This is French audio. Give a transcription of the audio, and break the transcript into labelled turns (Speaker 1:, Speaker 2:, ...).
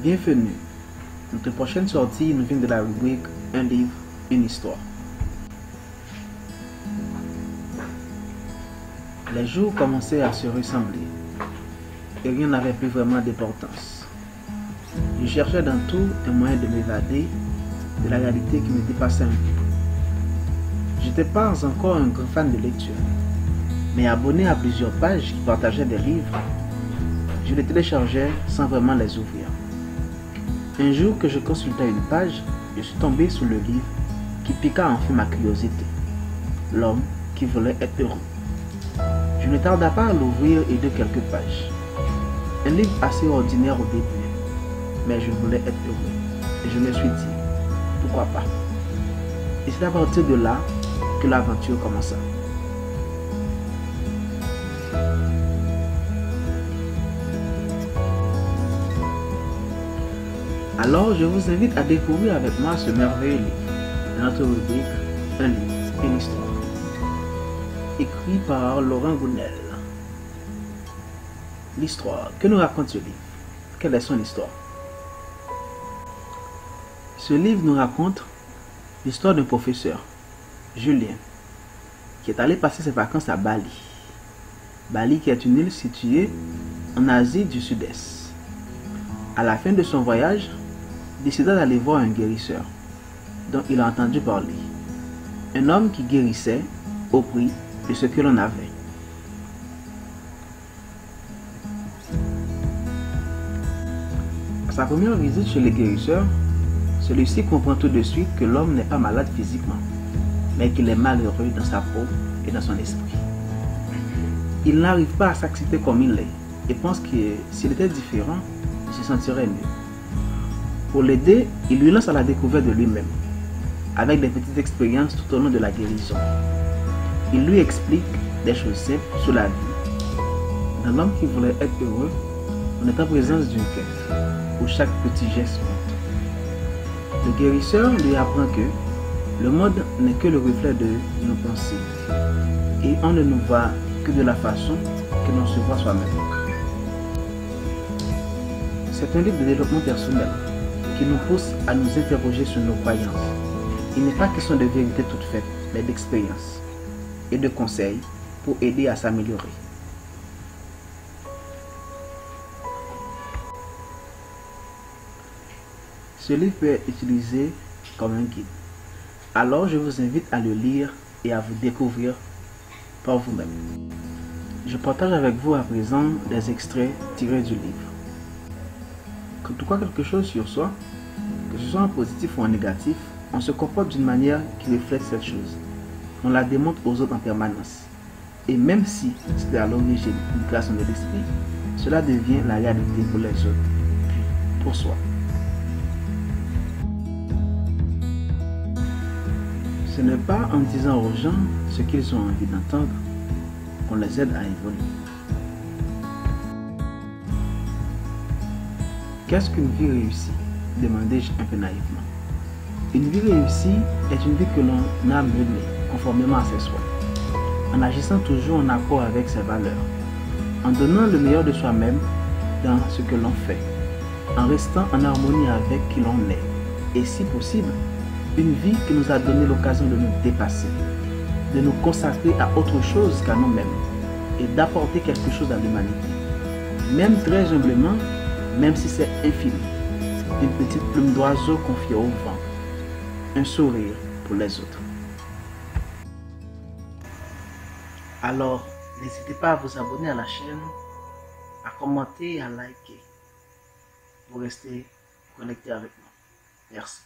Speaker 1: Bienvenue. Notre prochaine sortie nous vient de la rubrique Un livre, une histoire. Les jours commençaient à se ressembler et rien n'avait plus vraiment d'importance. Je cherchais dans tout un moyen de m'évader de la réalité qui me dépassait un peu. Je n'étais pas encore un grand fan de lecture, mais abonné à plusieurs pages qui partageaient des livres, je les téléchargeais sans vraiment les ouvrir. Un jour que je consultais une page, je suis tombé sur le livre qui piqua enfin ma curiosité. L'homme qui voulait être heureux. Je ne tarda pas à l'ouvrir et de quelques pages. Un livre assez ordinaire au début, mais je voulais être heureux. Et je me suis dit, pourquoi pas? Et c'est à partir de là que l'aventure commença. Alors, je vous invite à découvrir avec moi ce merveilleux livre, dans notre rubrique Un livre, une histoire. Écrit par Laurent Gounel. L'histoire. Que nous raconte ce livre? Quelle est son histoire? Ce livre nous raconte l'histoire d'un professeur, Julien, qui est allé passer ses vacances à Bali. Bali qui est une île située en Asie du Sud-Est. À la fin de son voyage, il décida d'aller voir un guérisseur dont il a entendu parler. Un homme qui guérissait au prix de ce que l'on avait. À sa première visite chez le guérisseur, celui-ci comprend tout de suite que l'homme n'est pas malade physiquement, mais qu'il est malheureux dans sa peau et dans son esprit. Il n'arrive pas à s'accepter comme il est et pense que s'il était différent, il se sentirait mieux. Pour l'aider, il lui lance à la découverte de lui-même, avec des petites expériences tout au long de la guérison. Il lui explique des choses simples sur la vie. Dans l'homme qui voulait être heureux, on est en présence d'une quête, où chaque petit geste compte. Le guérisseur lui apprend que le monde n'est que le reflet de nos pensées, et on ne nous voit que de la façon que l'on se voit soi-même. C'est un livre de développement personnel qui nous pousse à nous interroger sur nos croyances. Il n'est pas question de vérité toute faite, mais d'expérience et de conseils pour aider à s'améliorer. Ce livre peut être utilisé comme un guide. Alors je vous invite à le lire et à vous découvrir par vous-même. Je partage avec vous à présent des extraits tirés du livre. Quand on croit quelque chose sur soi, que ce soit en positif ou en négatif, on se comporte d'une manière qui reflète cette chose. On la démontre aux autres en permanence. Et même si c'était à l'origine une création de l'esprit, cela devient la réalité pour les autres, puis pour soi. Ce n'est pas en disant aux gens ce qu'ils ont envie d'entendre qu'on les aide à évoluer. Qu'est-ce qu'une vie réussie? Demandai-je un peu naïvement. Une vie réussie est une vie que l'on a menée conformément à ses souhaits, en agissant toujours en accord avec ses valeurs, en donnant le meilleur de soi-même dans ce que l'on fait, en restant en harmonie avec qui l'on est, et si possible, une vie qui nous a donné l'occasion de nous dépasser, de nous consacrer à autre chose qu'à nous-mêmes et d'apporter quelque chose à l'humanité, même très humblement, même si c'est infime, une petite plume d'oiseau confiée au vent, un sourire pour les autres. Alors, n'hésitez pas à vous abonner à la chaîne, à commenter et à liker pour rester connecté avec nous. Merci.